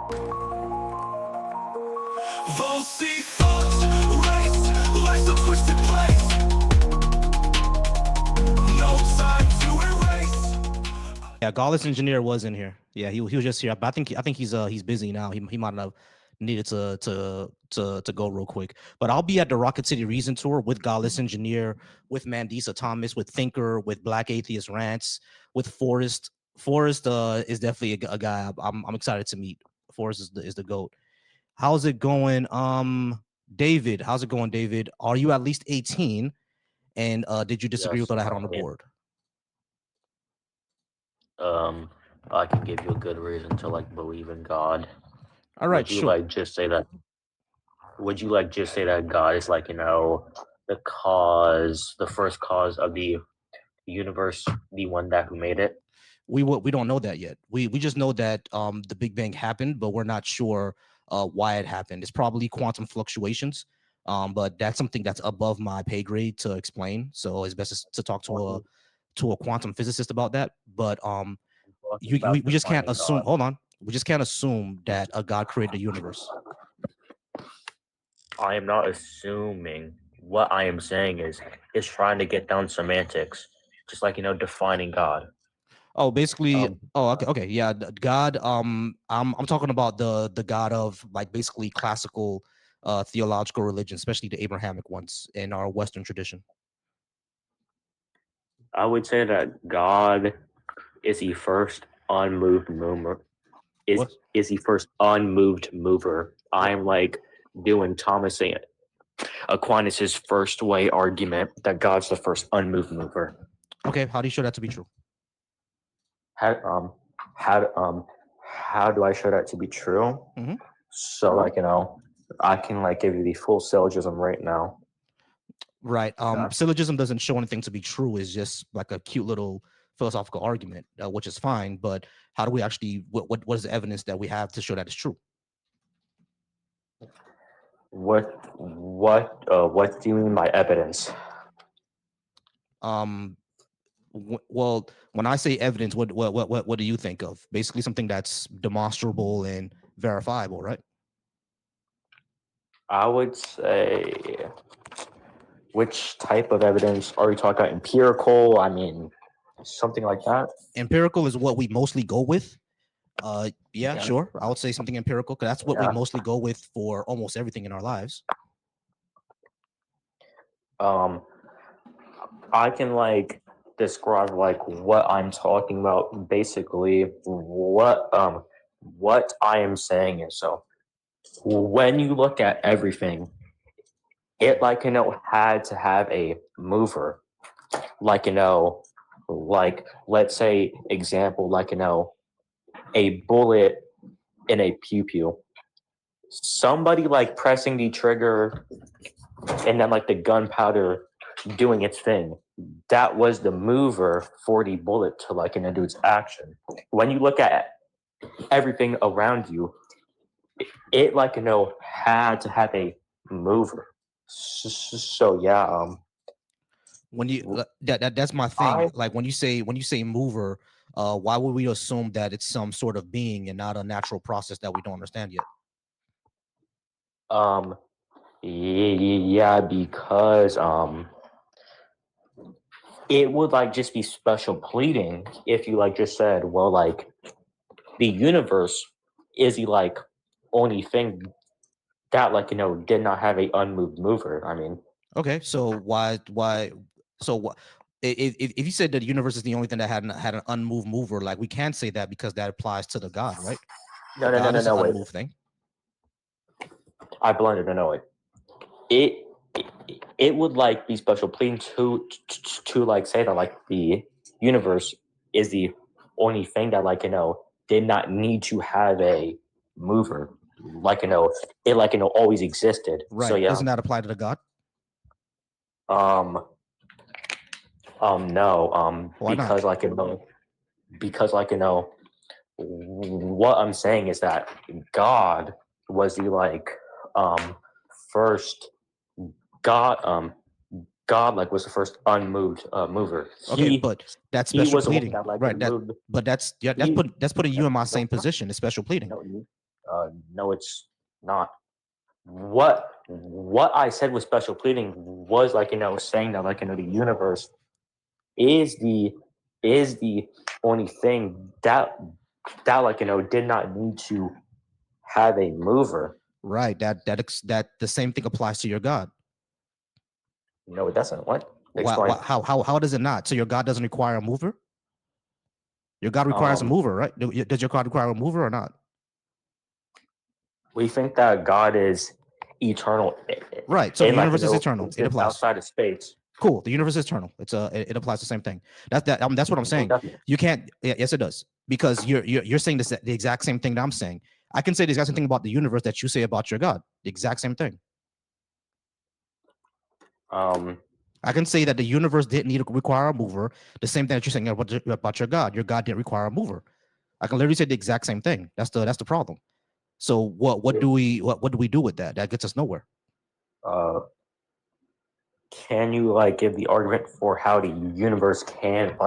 Yeah, Godless Engineer was in here. Yeah, he was just here. But I think he's busy now. He might have needed to go real quick. But I'll be at the Rocket City Reason tour with Godless Engineer, with Mandisa Thomas, with Thinker, with Black Atheist Rants, with Forrest. Forrest is definitely a guy I'm excited to meet. Forrest is the GOAT. How's it going? David, how's it going, David? Are you at least 18? And did you disagree with Yes, what I had I on the am. board? Um, I can give you a good reason to like believe in God. All right, Would you sure. like just say that? Would you like just say that God is like the cause, the first cause of the universe, the one that who made it? We don't know that yet. We just know that the Big Bang happened, but we're not sure why it happened. It's probably quantum fluctuations, but that's something that's above my pay grade to explain. So it's best to talk Talking, to a quantum physicist about that. But talking about we just can't defining assume. God. Hold on, we just can't assume that a God created the universe. I am not assuming. What I am saying is trying to get down semantics, just like defining God. Oh, basically, Um, oh, okay, okay, yeah, God. I'm talking about the God of like basically classical theological religion, especially the Abrahamic ones in our Western tradition. I would say that God is the first unmoved mover. Is What? is the first unmoved mover. What? I'm like doing Thomas Aquinas's first way argument that God's the first unmoved mover. Okay, how do you show that to be true? How how how do I show that to be true? Hmm. So I can like give you the full syllogism right now. Right. Yeah. Syllogism doesn't show anything to be true. It's just like a cute little philosophical argument, which is fine. But how do we actually? What is the evidence that we have to show that it's true? What do you mean by evidence? Um. Well, when I say evidence, what do you think of? Basically, something that's demonstrable and verifiable, right? I would say, which type of evidence are we talking about? Empirical? I mean, something like that. Empirical is what we mostly go with. Yeah, Yeah. sure. I would say something empirical because that's what we Yeah. mostly go with for almost everything in our lives. Um, I can like describe like what I'm talking about. Basically, what I am saying is so when you look at everything, it had to have a mover. Like like let's say example a bullet in a pew pew. Somebody like pressing the trigger and then like the gunpowder doing its thing. That was the mover for the bullet to do its action. When you look at everything around you, it had to have a mover. So yeah, When you that's my thing. I Like when you say mover, why would we assume that it's some sort of being and not a natural process that we don't understand yet? um yeah, because it would just be special pleading if you just said, well, the universe is the only thing that did not have a unmoved mover. I mean, Okay, so why so what? If you said that the universe is the only thing that had an unmoved mover, like we can't say that because that applies to the God, right? The no, no, no, God no, is an no. Wait, unmoved thing. I blundered. No, no, wait. It it would be special pleading to say that the universe is the only thing that did not need to have a mover. It always existed. So Right. yeah. Doesn't that apply to the God? Um. No. Why not? Because what I'm saying is that God was the first God God was the first unmoved mover. Okay, but that's He special was the one pleading, that right? That moved. but that's yeah, He that's putting you in my no same position. It's special pleading. no No, it's not. What I said with special pleading was saying that the universe is the only thing that did not need to have a mover. Right. That the same thing applies to your God. No, it doesn't. What? Explain. How does it not? So your God doesn't require a mover? Your God requires a Um, mover, right? Does your God require a mover or not? we think that God is eternal Right. So the and universe is eternal. It exists applies. outside of space. Cool. The universe is eternal. It applies the same thing. That's what I'm No, it saying. doesn't. You can't. Yes, it does because you're saying the exact same thing that I'm saying. I can say the exact same thing about the universe that you say about your God. The exact same thing. Um, I can say that the universe didn't need to require a mover. The same thing that you're saying about your God. Your God didn't require a mover. I can literally say the exact same thing. That's the problem. So what do we do with that? That gets us nowhere. uh, can you give the argument for how the universe can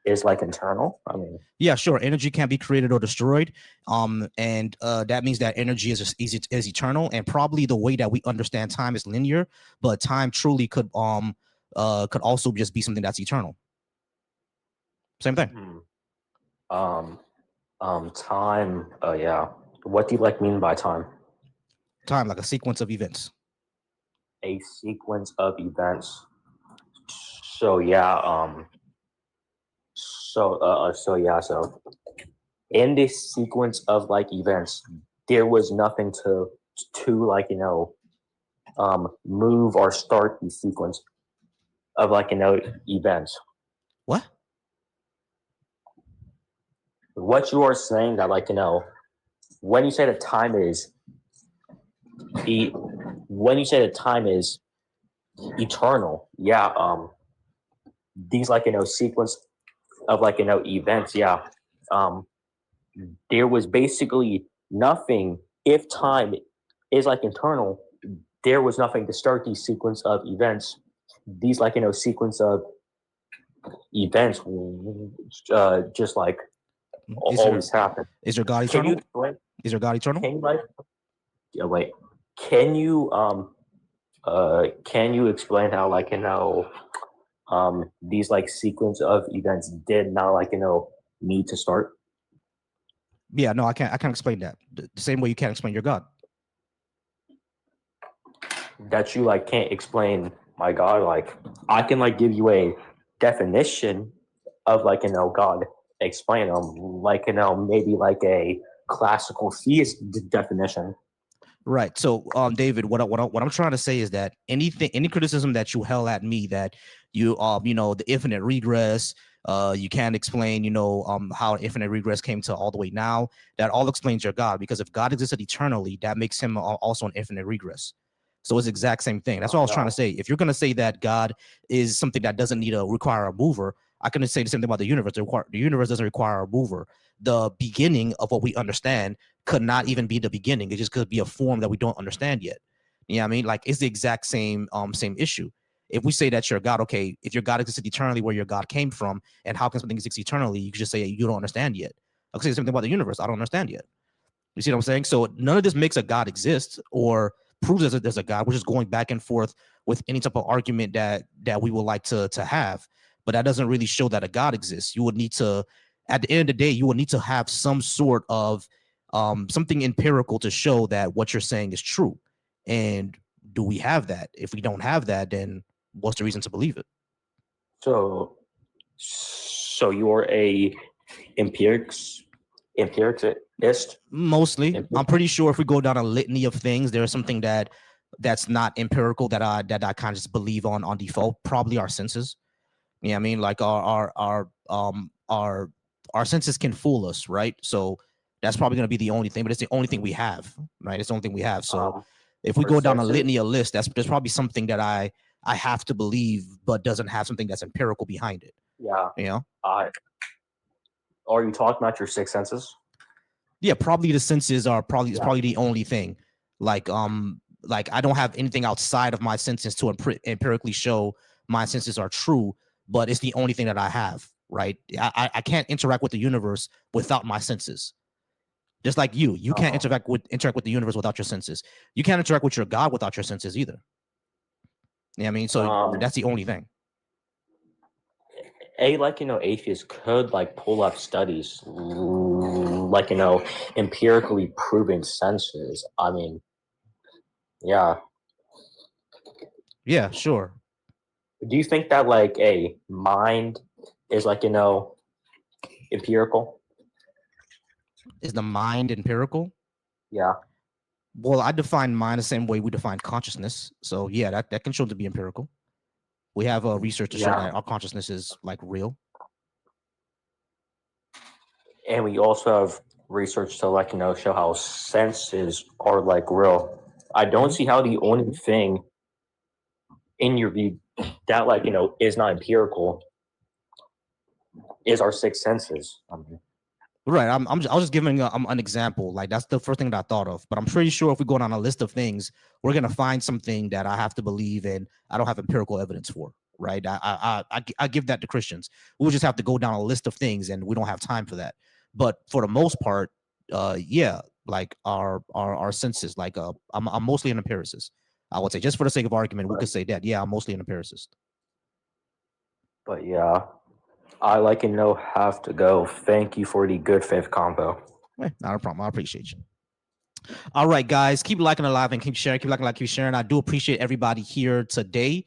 is internal? I mean, Yeah, sure. Energy can't be created or destroyed, and that means that energy is eternal, and probably the way that we understand time is linear, but time truly could also just be something that's eternal. Same thing. hmm, um, time. Yeah. What do you mean by time? Time, like a sequence of events. A sequence of events. So yeah. So in this sequence of events, there was nothing to move or start the sequence of events. What? What you are saying that when you say that time is e- when you say that time is eternal, yeah. These sequence of events, yeah. Um, there was basically nothing. If time is internal, there was nothing to start these sequence of events. These sequence of events just Is your always happen. is your God Can you eternal? explain? Is your God eternal? Can you yeah, wait? Can you can you explain how these sequence of events did not need to start? Yeah, no, I can't explain that. The same way you can't explain your God. That you can't explain. My God, I can give you a definition of God. Explain them maybe a classical theist definition. Right. So, David, what I'm trying to say is that any criticism that you held at me that the infinite regress, you can't explain, how infinite regress came to all the way now. That all explains your God, because if God existed eternally, that makes him also an infinite regress. So it's the exact same thing. That's Oh what I was trying to no. say. If you're gonna say that God is something that doesn't need to require a mover, I can say the same thing about the universe. The universe doesn't require a mover. The beginning of what we understand could not even be the beginning. It just could be a form that we don't understand yet. You know what I mean? Like it's the exact same issue. If we say that your God, okay, if your God existed eternally, where your God came from, and how can something exist eternally, you could just say you don't understand yet. I'll say the same thing about the universe. I don't understand yet. You see what I'm saying? So none of this makes a God exist or proves that there's a God. We're just going back and forth with any type of argument that we would like to have. But that doesn't really show that a God exists. You would need to, at the end of the day, you would need to have some sort of something empirical to show that what you're saying is true. And do we have that? If we don't have that, then what's the reason to believe it? So so you're a empirics empiricist. Mostly, Empiric- I'm pretty sure if we go down a litany of things, there's something that's not empirical that I kind of just believe on default. Probably our senses. You know what I mean? Like our senses can fool us, right? So that's probably gonna be the only thing, but it's the only thing we have, right? It's the only thing we have. So um, if we our go down a senses. litany of list, there's probably something that I have to believe, but doesn't have something that's empirical behind it. Yeah. You know? Uh, are you talking about your six senses? Yeah, probably the senses are probably is Yeah. probably the only thing. Like I don't have anything outside of my senses to empirically show my senses are true, but it's the only thing that I have. Right? I can't interact with the universe without my senses. Just like you can't Oh, interact with the universe without your senses. You can't interact with your God without your senses either. Yeah, I mean, so um, that's the only thing. atheists could like pull up studies, empirically proving senses. I mean, yeah. Yeah, sure. Do you think that like a mind is empirical? Is the mind empirical? Yeah. Well, I define mind the same way we define consciousness. So yeah, that can show to be empirical. We have research to show Yeah. that our consciousness is like real. And we also have research to show how senses are like real. I don't Hmm. see how the only thing in your view that is not empirical is our six senses. I mean, Right. I was just giving an example. Like that's the first thing that I thought of. But I'm pretty sure if we go down a list of things, we're gonna find something that I have to believe in. I don't have empirical evidence for. Right. I give that to Christians. We'll just have to go down a list of things, and we don't have time for that. But for the most part, yeah, like our senses. Like I'm mostly an empiricist. I would say, just for the sake of argument, we but, could say that. Yeah, I'm mostly an empiricist. but yeah, I have to go. Thank you for the good faith combo. Not a problem. I appreciate you. All right, guys, keep liking the live and keep sharing. Keep liking, keep sharing. I do appreciate everybody here today.